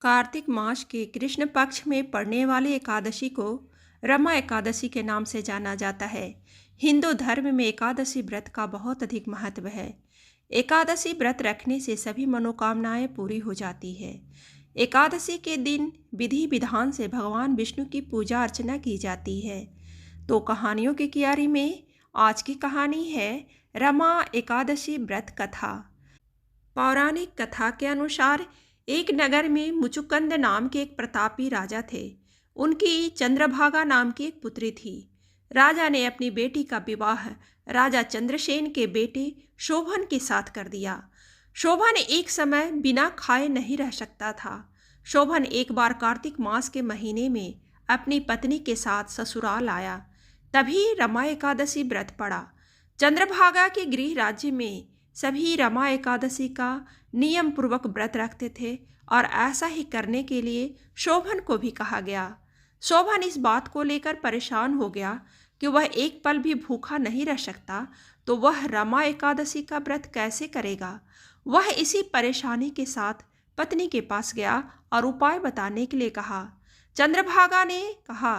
कार्तिक मास के कृष्ण पक्ष में पड़ने वाली एकादशी को रमा एकादशी के नाम से जाना जाता है। हिंदू धर्म में एकादशी व्रत का बहुत अधिक महत्व है। एकादशी व्रत रखने से सभी मनोकामनाएं पूरी हो जाती है। एकादशी के दिन विधि विधान से भगवान विष्णु की पूजा अर्चना की जाती है। तो कहानियों की क्यारी में आज की कहानी है रमा एकादशी व्रत कथा। पौराणिक कथा के अनुसार एक नगर में मुचुकुंद नाम के एक प्रतापी राजा थे। उनकी चंद्रभागा नाम की एक पुत्री थी। राजा ने अपनी बेटी का विवाह राजा चंद्रसेन के बेटे शोभन के साथ कर दिया। शोभन एक समय बिना खाए नहीं रह सकता था। शोभन एक बार कार्तिक मास के महीने में अपनी पत्नी के साथ ससुराल आया। तभी रमा एकादशी व्रत पड़ा। चंद्रभागा के गृह राज्य में सभी रमा एकादशी का नियम पूर्वक व्रत रखते थे और ऐसा ही करने के लिए शोभन को भी कहा गया। शोभन इस बात को लेकर परेशान हो गया कि वह एक पल भी भूखा नहीं रह सकता, तो वह रमा एकादशी का व्रत कैसे करेगा। वह इसी परेशानी के साथ पत्नी के पास गया और उपाय बताने के लिए कहा। चंद्रभागा ने कहा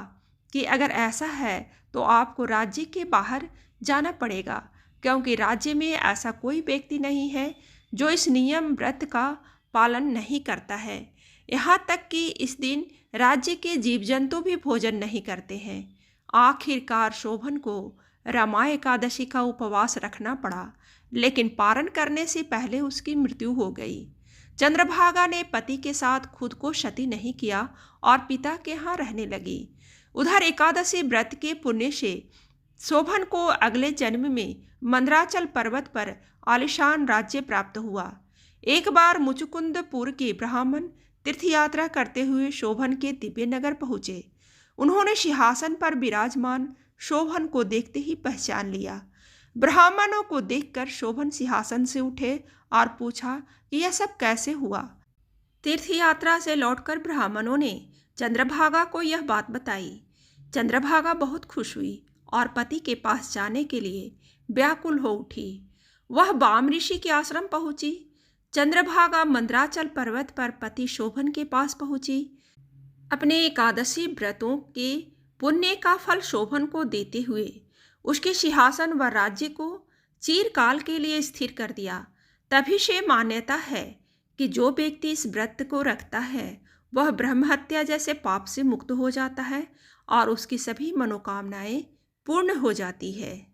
कि अगर ऐसा है तो आपको राज्य के बाहर जाना पड़ेगा, क्योंकि राज्य में ऐसा कोई व्यक्ति नहीं है जो इस नियम व्रत का पालन नहीं करता है। यहाँ तक कि इस दिन राज्य के जीव जंतु भी भोजन नहीं करते हैं। आखिरकार शोभन को रमा एकादशी का उपवास रखना पड़ा, लेकिन पारण करने से पहले उसकी मृत्यु हो गई। चंद्रभागा ने पति के साथ खुद को क्षति नहीं किया और पिता के यहाँ रहने लगी। उधर एकादशी व्रत के पुण्य से शोभन को अगले जन्म में मंदराचल पर्वत पर आलिशान राज्य प्राप्त हुआ। एक बार मुचुकुंदपुर के ब्राह्मण तीर्थ यात्रा करते हुए शोभन के दिव्य नगर पहुँचे। उन्होंने सिंहासन पर विराजमान शोभन को देखते ही पहचान लिया। ब्राह्मणों को देखकर शोभन सिंहासन से उठे और पूछा कि यह सब कैसे हुआ। तीर्थ यात्रा से लौटकर ब्राह्मणों ने चंद्रभागा को यह बात बताई। चंद्रभागा बहुत खुश हुई और पति के पास जाने के लिए व्याकुल हो उठी। वह वाम ऋषि के आश्रम पहुंची। चंद्रभागा मंदराचल पर्वत पर पति शोभन के पास पहुंची। अपने एकादशी व्रतों के पुण्य का फल शोभन को देते हुए उसके सिंहासन व राज्य को चिरकाल के लिए स्थिर कर दिया। तभी से मान्यता है कि जो व्यक्ति इस व्रत को रखता है वह ब्रह्महत्या जैसे पाप से मुक्त हो जाता है और उसकी सभी मनोकामनाएं पूर्ण हो जाती है।